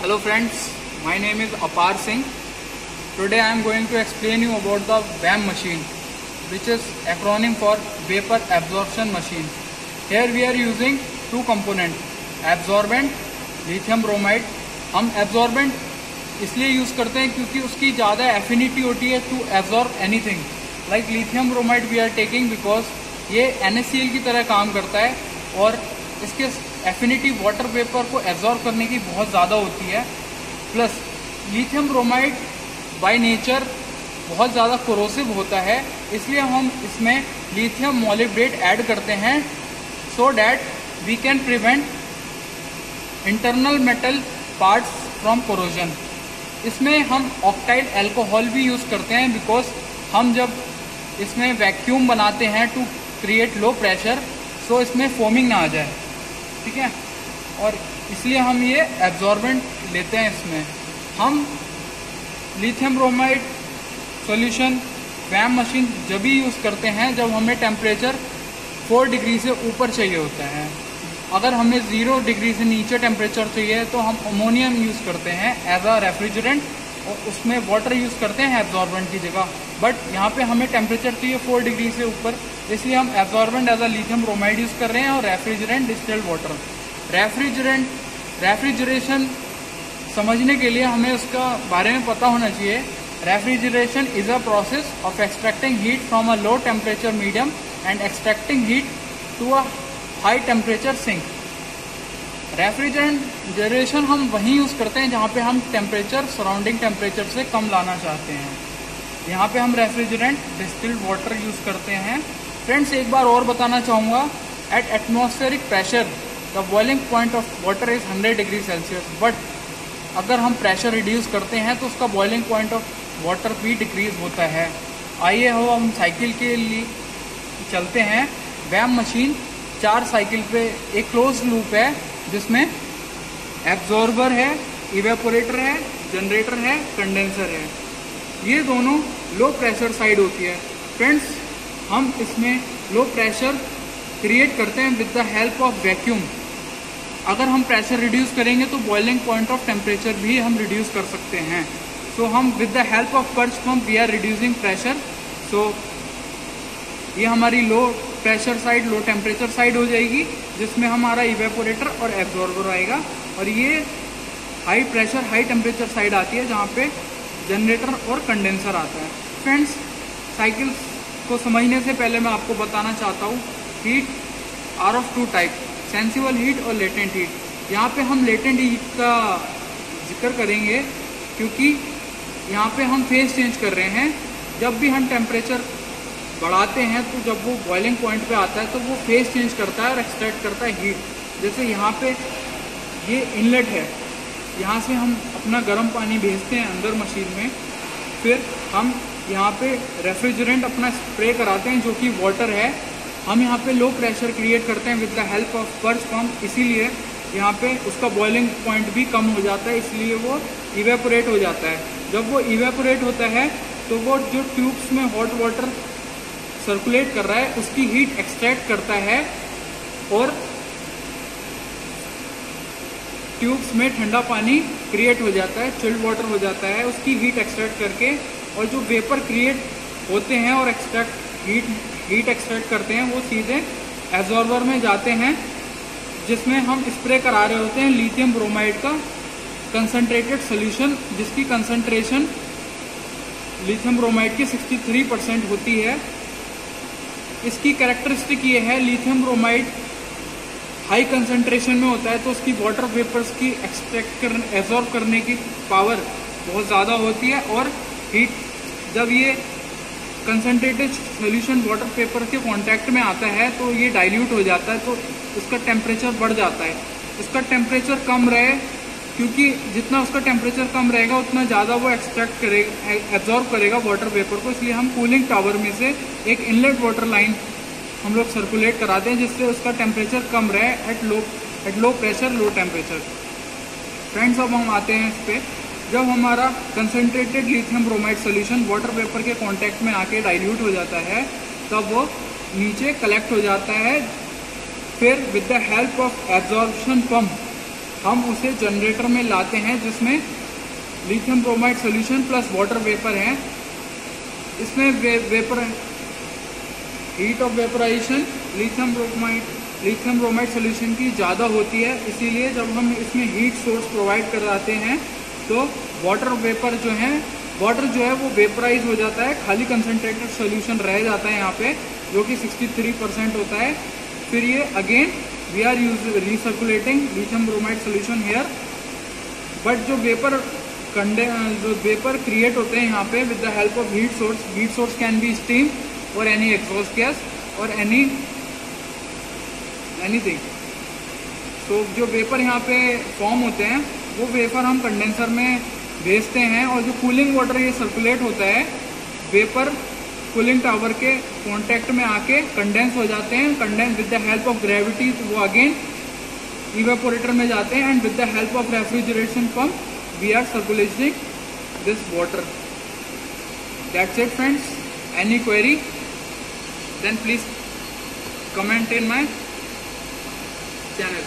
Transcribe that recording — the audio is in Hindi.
Hello friends, my name is Apar Singh. Today I am going to explain you about the VAM machine, which is acronym for Vapor Absorption Machine. Here we are using two components, absorbent, lithium bromide. हम absorbent इसलिए यूज करते हैं क्योंकि उसकी ज़्यादा एफिनिटी होती है to absorb anything. Like lithium bromide we are taking because ये NaCl की तरह काम करता है और इसके एफिनिटी वाटर वेपर को एब्जॉर्ब करने की बहुत ज़्यादा होती है. Plus lithium bromide by nature बहुत ज़्यादा कोरोसिव होता है, इसलिए हम इसमें लिथियम मोलिब्डेट ऐड करते हैं so that we can prevent internal metal parts from corrosion. इसमें हम ऑक्टाइल अल्कोहल भी यूज़ करते हैं बिकॉज हम जब इसमें वैक्यूम बनाते हैं to create low pressure so इसमें फोमिंग ना आ जाए. ठीक है, और इसलिए हम ये एब्जॉर्बेंट लेते हैं. इसमें हम लिथियम ब्रोमाइड सॉल्यूशन वैम मशीन जब भी यूज़ करते हैं जब हमें टेम्परेचर 4 डिग्री से ऊपर चाहिए होता है. अगर हमें 0 डिग्री से नीचे टेम्परेचर चाहिए तो हम अमोनियम यूज़ करते हैं एज अ रेफ्रिजरेंट और उसमें वाटर यूज़ करते हैं एब्जॉर्बेंट की जगह. बट यहाँ पे हमें टेम्परेचर चाहिए 4 डिग्री से ऊपर, इसलिए हम absorbent as a lithium bromide use कर रहे हैं और रेफ्रिजरेंट डिस्टिल्ड वाटर. रेफ्रिजरेशन समझने के लिए हमें उसका बारे में पता होना चाहिए. Refrigeration is a process of extracting heat from a low temperature medium and extracting heat to a high temperature sink. Refrigeration हम वहीं यूज़ करते हैं जहाँ पे हम टेम्परेचर सराउंडिंग टेम्परेचर से कम लाना चाहते हैं. यहाँ पे हम रेफ्रिजरेंट डिस्टिल्ड वाटर यूज़ करते हैं. फ्रेंड्स, एक बार और बताना चाहूँगा, at atmospheric pressure the boiling point of water is 100 degree Celsius. But अगर हम प्रेशर रिड्यूस करते हैं तो उसका बॉइलिंग पॉइंट ऑफ वाटर भी डिक्रीज होता है. आइए हो हम साइकिल के लिए चलते हैं. वैम मशीन 4 साइकिल पे एक क्लोज लूप है जिसमें एब्जॉर्बर है, इवेपोरेटर है, जनरेटर है, कंडेंसर है. ये दोनों लो प्रेशर साइड होती है. फ्रेंड्स, हम इसमें लो प्रेशर क्रिएट करते हैं with the help of vacuum. अगर हम प्रेशर रिड्यूस करेंगे तो बॉइलिंग पॉइंट ऑफ टेम्परेचर भी हम रिड्यूस कर सकते हैं. सो हम with the help of purge pump we are reducing pressure. So ये हमारी low pressure side, low temperature side हो जाएगी जिसमें हमारा इवेपोरेटर और एब्जॉर्बर आएगा. और ये high pressure high temperature side आती है जहाँ पे जनरेटर और कंडेंसर आता है. फ्रेंड्स, साइकिल को समझने से पहले मैं आपको बताना चाहता हूँ heat are of 2 type, sensible heat और लेटेंट हीट. यहाँ पे हम लेटेंट हीट का जिक्र करेंगे क्योंकि यहाँ पे हम फेज चेंज कर रहे हैं. जब भी हम टेम्परेचर बढ़ाते हैं तो जब वो बॉइलिंग पॉइंट पे आता है तो वो फेज चेंज करता है और एक्सट्रैक्ट करता है हीट. जैसे यहाँ पे ये इनलेट है, यहाँ से हम अपना गर्म पानी भेजते हैं अंदर मशीन में. फिर हम यहाँ पे रेफ्रिजरेंट अपना स्प्रे कराते हैं जो कि वाटर है. हम यहाँ पे लो प्रेशर क्रिएट करते हैं with the help of purge pump, इसीलिए यहाँ पे उसका बॉइलिंग पॉइंट भी कम हो जाता है, इसलिए वो इवेपोरेट हो जाता है. जब वो इवेपोरेट होता है तो वो जो ट्यूब्स में हॉट वाटर सर्कुलेट कर रहा है उसकी हीट एक्सट्रैक्ट करता है और ट्यूब्स में ठंडा पानी क्रिएट हो जाता है, चिल्ड वाटर हो जाता है उसकी हीट एक्सट्रैक्ट करके. और जो वेपर क्रिएट होते हैं और हीट एक्सट्रैक्ट करते हैं वो सीधे एब्जॉर्बर में जाते हैं जिसमें हम स्प्रे करा रहे होते हैं लिथियम ब्रोमाइड का कंसनट्रेटेड सोल्यूशन, जिसकी कंसनट्रेशन लिथियम ब्रोमाइड की 63% होती है. इसकी कैरेक्टरिस्टिक ये है, लिथियम ब्रोमाइड हाई कंसंट्रेशन में होता है तो उसकी वाटर वेपर्स की एब्जॉर्ब करने की पावर बहुत ज़्यादा होती है. और हीट जब ये कंसंट्रेटेड सॉल्यूशन वाटर वेपर के कांटेक्ट में आता है तो ये डाइल्यूट हो जाता है, तो उसका टेम्परेचर बढ़ जाता है. उसका टेम्परेचर कम रहे क्योंकि जितना उसका टेम्परेचर कम रहेगा उतना ज़्यादा वो एक्सट्रैक्ट करेगा, एब्जॉर्ब करेगा वाटर वेपर को. इसलिए हम कूलिंग टावर में से एक इनलेट वाटर लाइन हम लोग सर्कुलेट कराते हैं जिससे उसका टेम्परेचर कम रहे at low pressure low temperature. Friends, अब हम आते हैं इस पर. जब हमारा concentrated lithium bromide solution water vapour के कांटेक्ट में आके डाइल्यूट हो जाता है तब वो नीचे कलेक्ट हो जाता है. फिर with the help of absorption pump हम उसे जनरेटर में लाते हैं जिसमें lithium bromide solution plus water vapour है। इसमें vapour heat of vaporisation lithium bromide solution की ज़्यादा होती है, इसीलिए जब हम इसमें हीट सोर्स प्रोवाइड कराते हैं तो वाटर जो है वो वेपराइज हो जाता है, खाली कंसनट्रेटेड सोल्यूशन रह जाता है यहाँ पे, जो कि 63% होता है। फिर ये again we are recirculating lithium bromide solution here, but जो वेपर क्रिएट होते हैं यहाँ पे with the help of heat source can be steam और एनी एग्जॉस्ट गैस और एनीथिंग। तो जो वेपर यहाँ पे फॉर्म होते हैं वो वेपर हम कंडेंसर में भेजते हैं, और जो कूलिंग वाटर ये सर्कुलेट होता है वेपर कूलिंग टावर के कांटेक्ट में आके कंडेंस हो जाते हैं। Condense with the help of gravity वो अगेन इवेपोरेटर में जाते हैं, and with the help of refrigeration pump we are circulating this water. That's it friends. Any query then please comment in my channel.